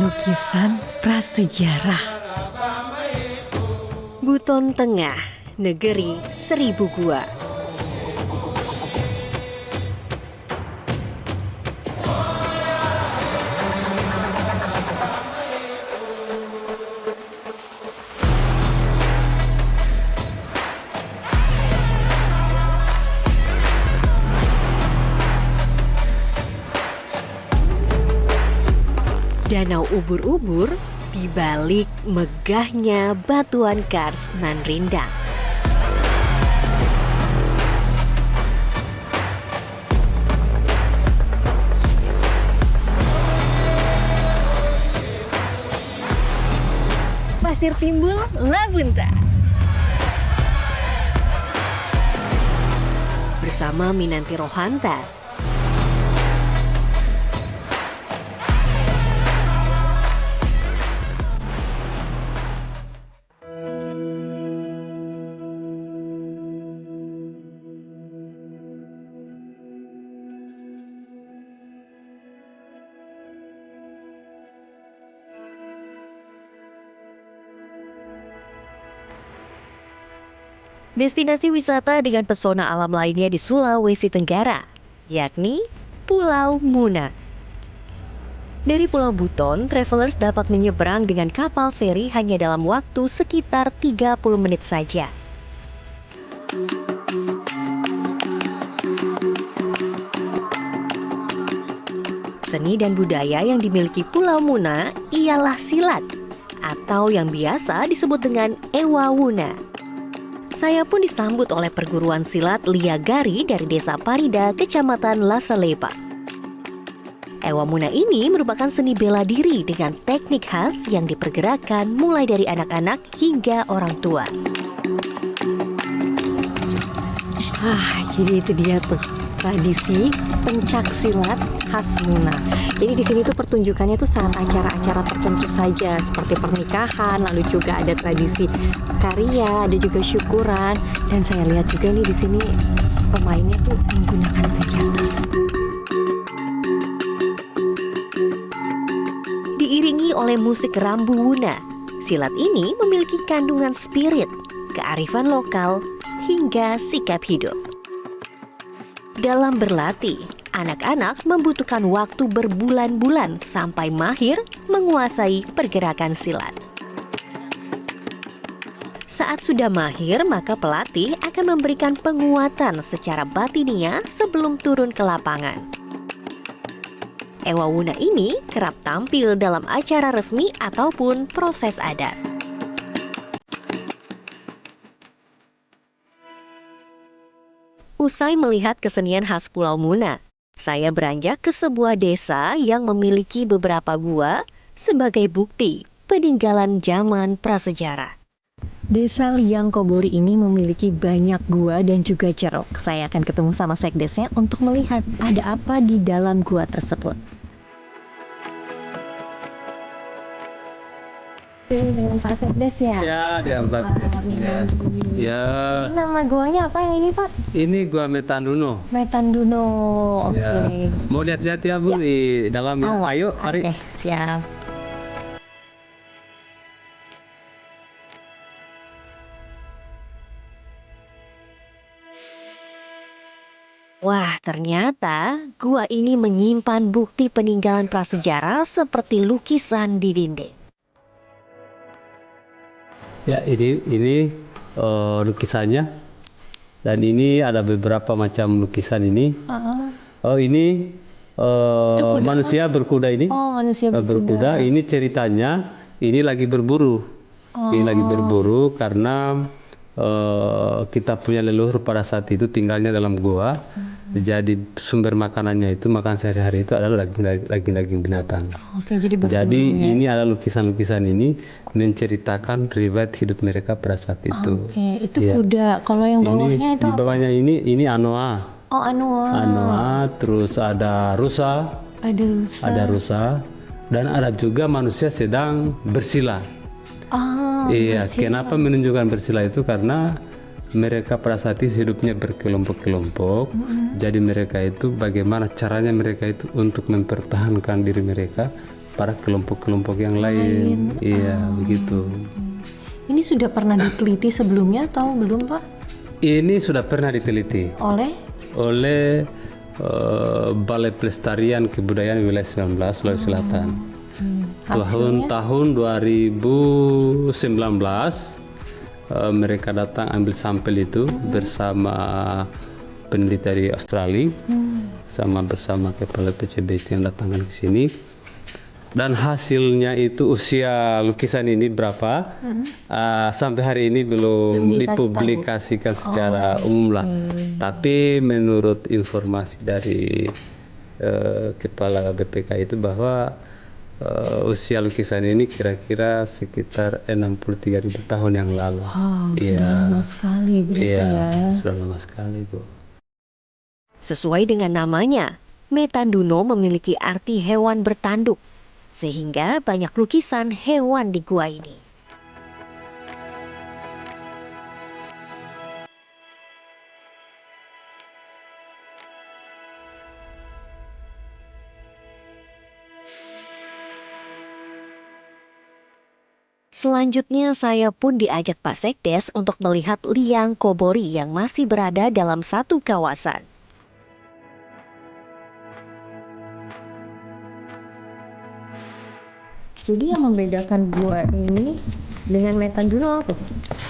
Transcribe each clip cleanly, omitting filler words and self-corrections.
Lukisan prasejarah. Buton Tengah, negeri seribu gua. Danau ubur-ubur di balik megahnya batuan kars nan rindang. Pasir Timbul, Labunta. Bersama Minanti Rohanta. Destinasi wisata dengan pesona alam lainnya di Sulawesi Tenggara, yakni Pulau Muna. Dari Pulau Buton, travelers dapat menyeberang dengan kapal feri hanya dalam waktu sekitar 30 menit saja. Seni dan budaya yang dimiliki Pulau Muna ialah silat, atau yang biasa disebut dengan Ewa Wuna. Saya pun disambut oleh perguruan silat Liagari dari Desa Parida, Kecamatan Lasalepa. Ewa Muna ini merupakan seni bela diri dengan teknik khas yang dipergerakkan mulai dari anak-anak hingga orang tua. Jadi itu dia tuh tradisi pencak silat khas Muna. Jadi di sini tuh pertunjukannya tuh saat acara-acara tertentu saja, seperti pernikahan, lalu juga ada tradisi karya, ada juga syukuran, dan saya lihat juga nih di sini pemainnya tuh menggunakan senjata. Diiringi oleh musik rambu Wuna, silat ini memiliki kandungan spirit, kearifan lokal, hingga sikap hidup. Dalam berlatih, anak-anak membutuhkan waktu berbulan-bulan sampai mahir menguasai pergerakan silat. Saat sudah mahir, maka pelatih akan memberikan penguatan secara batiniah sebelum turun ke lapangan. Ewa Wuna ini kerap tampil dalam acara resmi ataupun proses adat. Usai melihat kesenian khas Pulau Muna, saya beranjak ke sebuah desa yang memiliki beberapa gua sebagai bukti peninggalan zaman prasejarah. Desa Liang Kobori ini memiliki banyak gua dan juga ceruk. Saya akan ketemu sama sekdesnya untuk melihat ada apa di dalam gua tersebut. Dengan Pak Sekdes ya? Ya, diambil. Ya. Nama guanya apa yang ini, Pak? Ini gua Metanduno. Metanduno. Oke. Ya. Mau lihat-lihat ya Bu di dalam ya. Ayo, mari. Oke, siap. Wah, ternyata gua ini menyimpan bukti peninggalan prasejarah seperti lukisan di dinding. Ya, ini lukisannya. Dan ini ada beberapa macam lukisan ini. Oh, ini manusia berkuda ini. Oh, manusia berkuda. Ini ceritanya, ini lagi berburu. Ini lagi berburu karena kita punya leluhur pada saat itu tinggalnya dalam gua. Jadi sumber makanannya itu, makan sehari-hari itu adalah daging binatang. Oke, jadi berburu. Jadi ini ada lukisan-lukisan ini menceritakan riwayat hidup mereka pada saat itu. Oke, itu Ya. kuda. Kalau yang bawahnya itu di bawahnya ini anoa. Oh, anoa. Anoa, terus ada rusa. Ada rusa. Dan ada juga manusia sedang bersila. Iya, kenapa menunjukkan bersila itu? Karena mereka pada saat itu hidupnya berkelompok-kelompok. Jadi mereka itu bagaimana caranya mereka itu untuk mempertahankan diri mereka para kelompok-kelompok yang lain. Iya, begitu. Ini sudah pernah diteliti sebelumnya atau belum, Pak? Ini sudah pernah diteliti oleh Balai Pelestarian Kebudayaan Wilayah 19 Sulawesi Selatan. Tahun 2019 mereka datang ambil sampel itu bersama peneliti dari Australia, bersama kepala PCBC yang datangkan ke sini. Dan hasilnya itu usia lukisan ini berapa? Sampai hari ini belum dipublikasikan secara umum lah. Tapi menurut informasi dari kepala BPK itu bahwa usia lukisan ini kira-kira sekitar 63.000 tahun yang lalu. Sudah lama sekali berarti ya. Sudah lama sekali, Bu. Sesuai dengan namanya, Metanduno memiliki arti hewan bertanduk, sehingga banyak lukisan hewan di gua ini. Selanjutnya saya pun diajak Pak Sekdes untuk melihat liang kobori yang masih berada dalam satu kawasan. Jadi yang membedakan gua ini dengan Metanduno apa?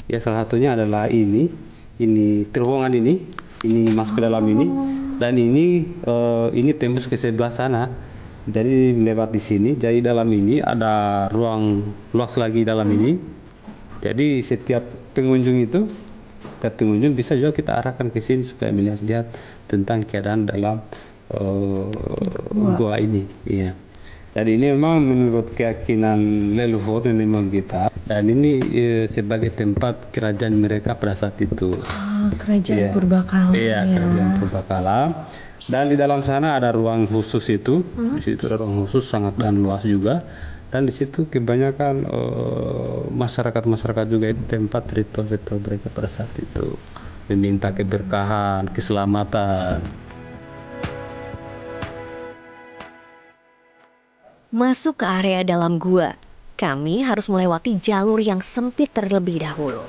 Ya, salah satunya adalah ini terowongan ini masuk ke dalam ini, dan ini tembus ke sebelah sana. Jadi lewat di sini, jadi dalam ini ada ruang luas lagi dalam ini. Jadi setiap pengunjung bisa juga kita arahkan ke sini supaya melihat tentang keadaan dalam gua ini. Iya. Jadi ini memang menurut keyakinan leluhur memang kita, dan ini sebagai tempat kerajaan mereka pada saat itu. Kerajaan Purbakala. Iya, kerajaan Purbakala. Dan di dalam sana ada ruang khusus itu. Di situ ada ruang khusus sangat dan luas juga. Dan di situ kebanyakan masyarakat juga itu tempat ritual-ritual mereka pada saat itu, meminta keberkahan, keselamatan. Masuk ke area dalam gua, kami harus melewati jalur yang sempit terlebih dahulu.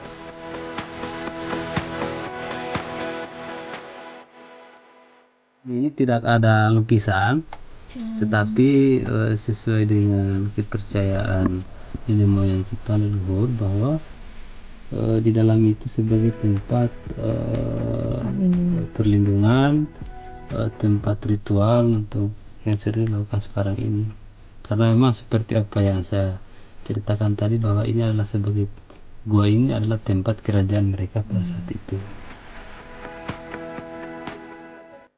Ini tidak ada lukisan, tetapi sesuai dengan kepercayaan nenek moyang kita leluhur bahwa di dalam itu sebagai tempat perlindungan, tempat ritual untuk yang sering dilakukan sekarang ini. Karena memang seperti apa yang saya ceritakan tadi, bahwa ini adalah sebagai gua ini adalah tempat kerajaan mereka pada saat itu.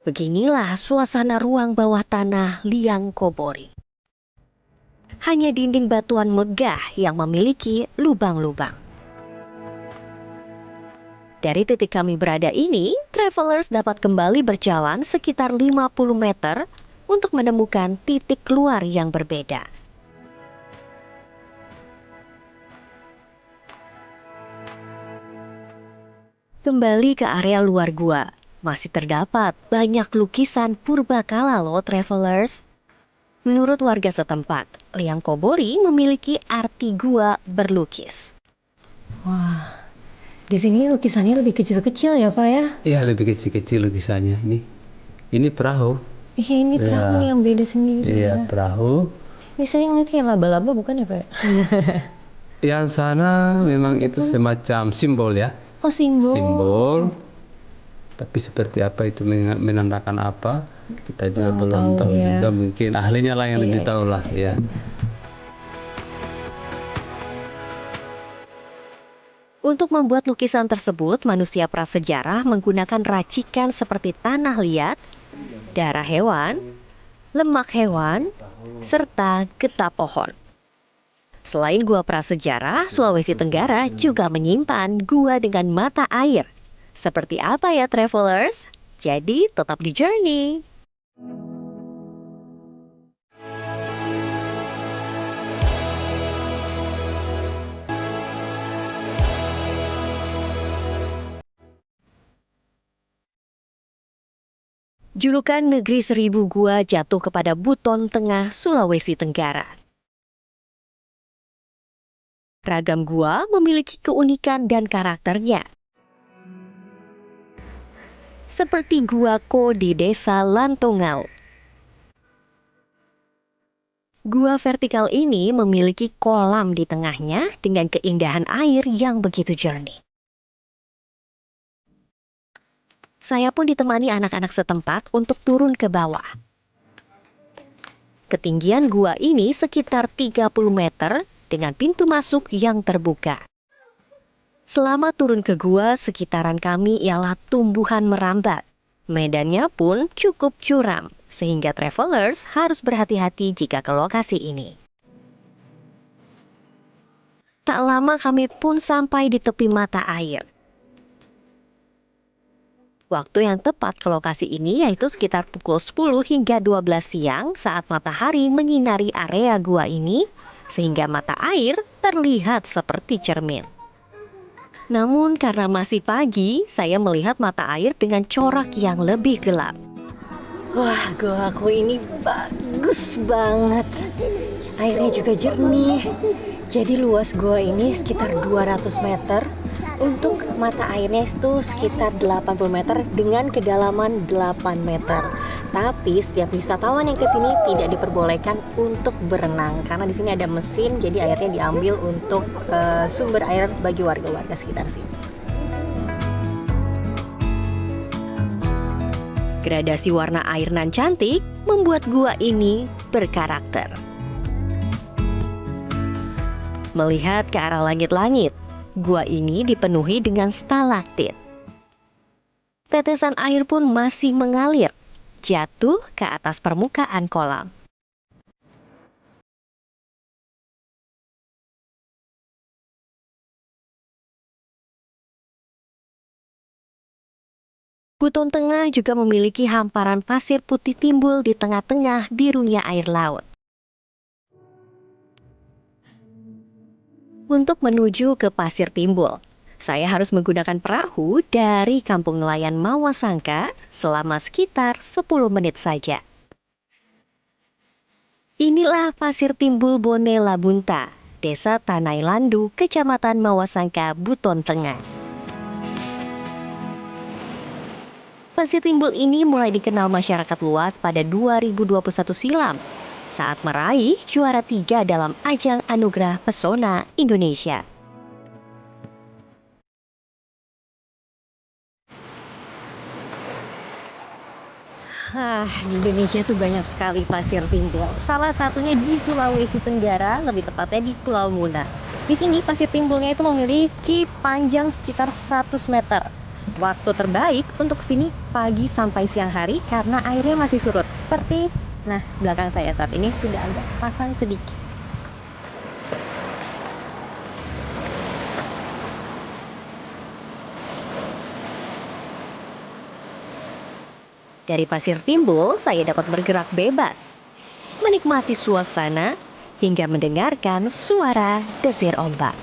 Beginilah suasana ruang bawah tanah liang kobori. Hanya dinding batuan megah yang memiliki lubang-lubang. Dari titik kami berada ini, travelers dapat kembali berjalan sekitar 50 meter untuk menemukan titik keluar yang berbeda. Kembali ke area luar gua, masih terdapat banyak lukisan purbakala loh travelers. Menurut warga setempat, liang kobori memiliki arti gua berlukis. Wah, di sini lukisannya lebih kecil-kecil ya Pak ya? Iya, lebih kecil-kecil lukisannya. Ini perahu. Iya, ini perahu yang beda sendiri. Iya, perahu. Ini saya ngeliat kayak laba-laba bukan ya Pak? Yang sana memang itu semacam simbol ya. Oh, simbol. Simbol. Tapi seperti apa itu menandakan apa, kita juga belum tahu juga. Mungkin ahlinya lah yang lebih tahu lah ya. Untuk membuat lukisan tersebut, manusia prasejarah menggunakan racikan seperti tanah liat, darah hewan, lemak hewan, serta getah pohon. Selain gua prasejarah, Sulawesi Tenggara juga menyimpan gua dengan mata air. Seperti apa ya travelers? Jadi tetap di journey. Julukan Negeri Seribu Gua jatuh kepada Buton Tengah, Sulawesi Tenggara. Ragam gua memiliki keunikan dan karakternya. Seperti Gua Ko di Desa Lantongau. Gua vertikal ini memiliki kolam di tengahnya dengan keindahan air yang begitu jernih. Saya pun ditemani anak-anak setempat untuk turun ke bawah. Ketinggian gua ini sekitar 30 meter dengan pintu masuk yang terbuka. Selama turun ke gua, sekitaran kami ialah tumbuhan merambat. Medannya pun cukup curam, sehingga travelers harus berhati-hati jika ke lokasi ini. Tak lama kami pun sampai di tepi mata air. Waktu yang tepat ke lokasi ini yaitu sekitar pukul 10 hingga 12 siang saat matahari menyinari area gua ini, sehingga mata air terlihat seperti cermin. Namun karena masih pagi, saya melihat mata air dengan corak yang lebih gelap. Wah, gua aku ini bagus banget. Airnya juga jernih. Jadi luas gua ini sekitar 200 meter. Untuk mata airnya itu sekitar 80 meter dengan kedalaman 8 meter. Tapi setiap wisatawan yang kesini tidak diperbolehkan untuk berenang karena di sini ada mesin, jadi airnya diambil untuk sumber air bagi warga-warga sekitar sini. Gradasi warna air nan cantik membuat gua ini berkarakter. Melihat ke arah langit-langit, gua ini dipenuhi dengan stalaktit. Tetesan air pun masih mengalir, jatuh ke atas permukaan kolam. Buton Tengah juga memiliki hamparan pasir putih timbul di tengah-tengah birunya air laut. Untuk menuju ke Pasir Timbul, saya harus menggunakan perahu dari Kampung Nelayan Mawasangka selama sekitar 10 menit saja. Inilah Pasir Timbul Bone Labunta, Desa Tanai Landu, Kecamatan Mawasangka, Buton Tengah. Pasir Timbul ini mulai dikenal masyarakat luas pada 2021 silam saat meraih juara 3 dalam ajang Anugerah Pesona Indonesia. Di Indonesia tuh banyak sekali pasir timbul. Salah satunya di Sulawesi Tenggara, lebih tepatnya di Pulau Muna. Di sini pasir timbulnya itu memiliki panjang sekitar 100 meter. Waktu terbaik untuk sini pagi sampai siang hari karena airnya masih surut. Seperti belakang saya saat ini sudah agak pasang sedikit. Dari Pasir Timbul, saya dapat bergerak bebas, menikmati suasana, hingga mendengarkan suara desir ombak.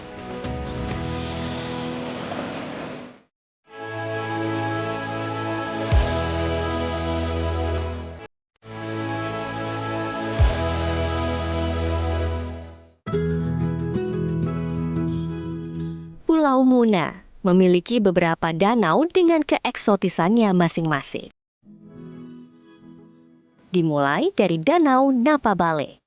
Pulau Muna memiliki beberapa danau dengan keeksotisannya masing-masing. Dimulai dari Danau Napabale.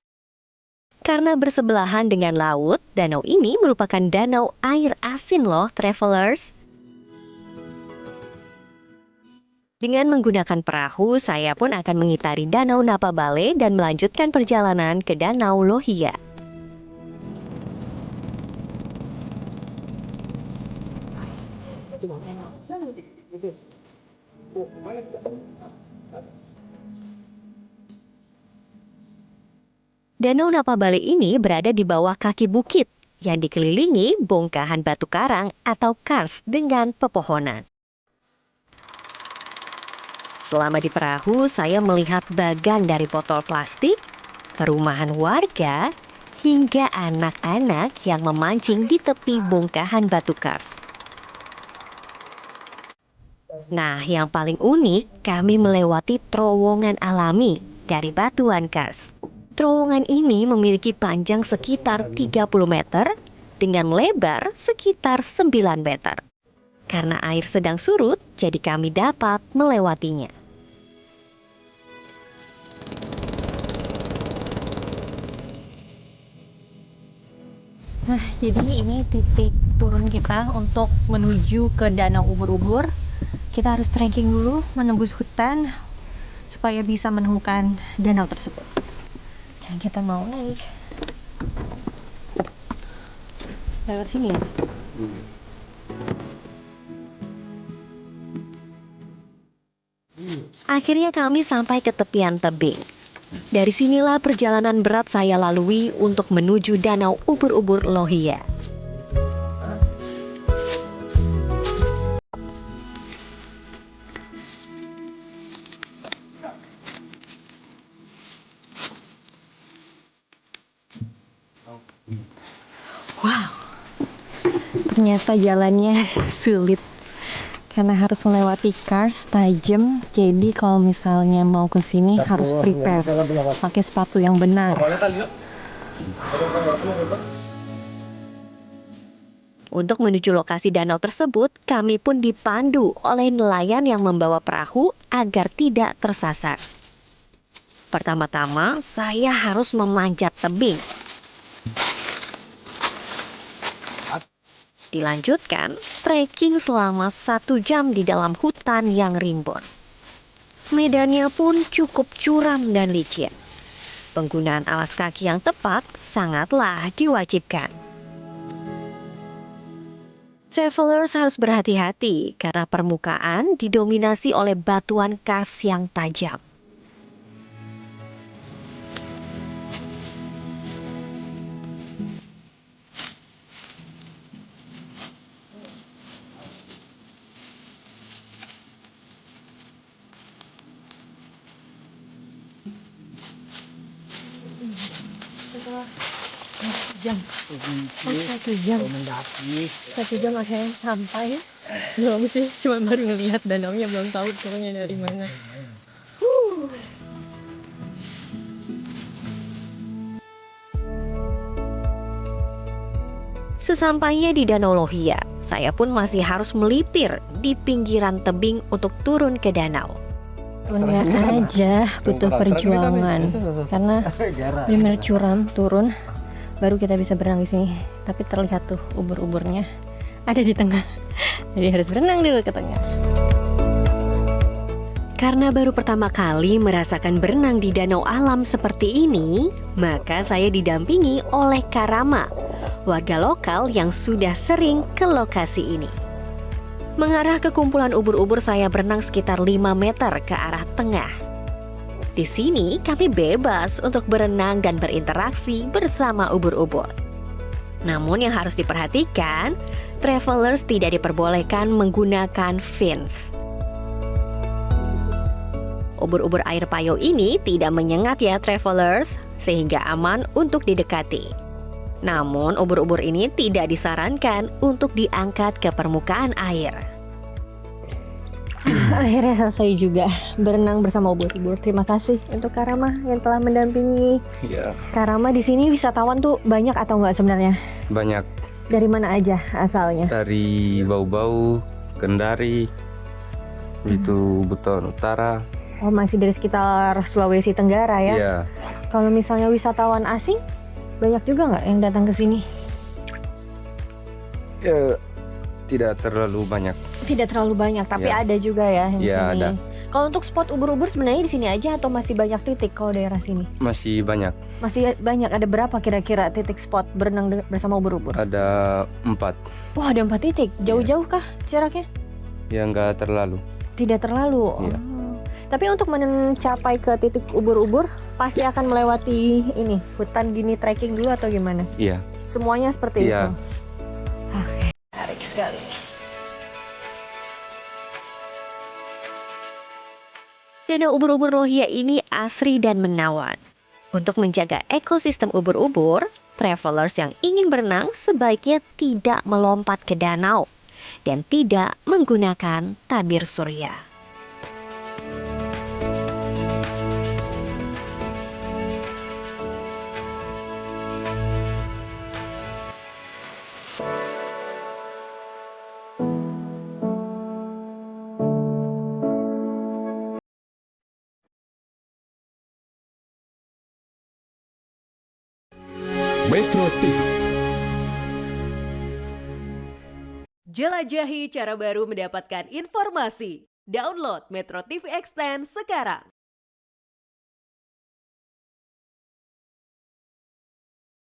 Karena bersebelahan dengan laut, danau ini merupakan danau air asin loh, travelers. Dengan menggunakan perahu, saya pun akan mengitari Danau Napabale dan melanjutkan perjalanan ke Danau Lohia. Danau Napabale ini berada di bawah kaki bukit yang dikelilingi bongkahan batu karang atau kars dengan pepohonan. Selama di perahu, saya melihat bagan dari botol plastik, perumahan warga, hingga anak-anak yang memancing di tepi bongkahan batu kars. Nah, yang paling unik, kami melewati terowongan alami dari batuan kars. Terowongan ini memiliki panjang sekitar 30 meter dengan lebar sekitar 9 meter. Karena air sedang surut, jadi kami dapat melewatinya. Nah, jadi ini titik turun kita untuk menuju ke Danau Ubur-Ubur. Kita harus trekking dulu, menembus hutan supaya bisa menemukan danau tersebut. Dan kita mau naik lewat sini ya. Akhirnya kami sampai ke tepian tebing. Dari sinilah perjalanan berat saya lalui untuk menuju Danau Ubur-Ubur Lohia. Wow, ternyata jalannya sulit karena harus melewati kars tajam. Jadi kalau misalnya mau ke sini harus prepare, pakai sepatu yang benar. Untuk menuju lokasi danau tersebut, kami pun dipandu oleh nelayan yang membawa perahu agar tidak tersasar. Pertama-tama, saya harus memanjat tebing. Dilanjutkan, trekking selama 1 jam di dalam hutan yang rimbun. Medannya pun cukup curam dan licin. Penggunaan alas kaki yang tepat sangatlah diwajibkan. Travelers harus berhati-hati karena permukaan didominasi oleh batuan kars yang tajam. Satu jam akhirnya sampai. Belum sih, cuma baru ngelihat danaunya, belum tahu turunnya dari mana. Sesampainya di Danau Lohia, saya pun masih harus melipir di pinggiran tebing untuk turun ke danau. Turunnya aja butuh perjuangan karena benar curam turun. Baru kita bisa berenang di sini. Tapi terlihat tuh ubur-uburnya ada di tengah. Jadi harus berenang dulu ke tengah. Karena baru pertama kali merasakan berenang di danau alam seperti ini, maka saya didampingi oleh Karama, warga lokal yang sudah sering ke lokasi ini. Mengarah ke kumpulan ubur-ubur, saya berenang sekitar 5 meter ke arah tengah. Di sini kami bebas untuk berenang dan berinteraksi bersama ubur-ubur. Namun yang harus diperhatikan, travelers tidak diperbolehkan menggunakan fins. Ubur-ubur air payo ini tidak menyengat ya travelers, sehingga aman untuk didekati. Namun ubur-ubur ini tidak disarankan untuk diangkat ke permukaan air. Akhirnya selesai juga berenang bersama ubur-ubur. Terima kasih untuk Karama yang telah mendampingi. Iya. Karama, di sini wisatawan tuh banyak atau enggak sebenarnya? Banyak. Dari mana aja asalnya? Dari Bau-Bau, Kendari, itu Buton Utara. Oh, masih dari sekitar Sulawesi Tenggara ya? Iya. Kalau misalnya wisatawan asing, banyak juga nggak yang datang ke sini? Ya, tidak terlalu banyak. Tidak terlalu banyak, tapi Ya. ada juga ya yang Ya, sini. ada. Kalau untuk spot ubur-ubur sebenarnya di sini aja atau masih banyak titik kalau daerah sini? Masih banyak. Masih banyak, ada berapa kira-kira titik spot berenang bersama ubur-ubur? Ada 4. Wah, ada 4 titik. Jauh-jauh kah jaraknya? Ya, nggak terlalu. Tidak terlalu. Iya. Oh. Tapi untuk mencapai ke titik ubur-ubur pasti akan melewati ini hutan gini, trekking dulu atau gimana? Iya. Semuanya seperti Iya. itu. Oke, menarik sekali. Danau ubur-ubur Lohia ini asri dan menawan. Untuk menjaga ekosistem ubur-ubur, travelers yang ingin berenang sebaiknya tidak melompat ke danau dan tidak menggunakan tabir surya. Jelajahi cara baru mendapatkan informasi. Download Metro TV Extend sekarang.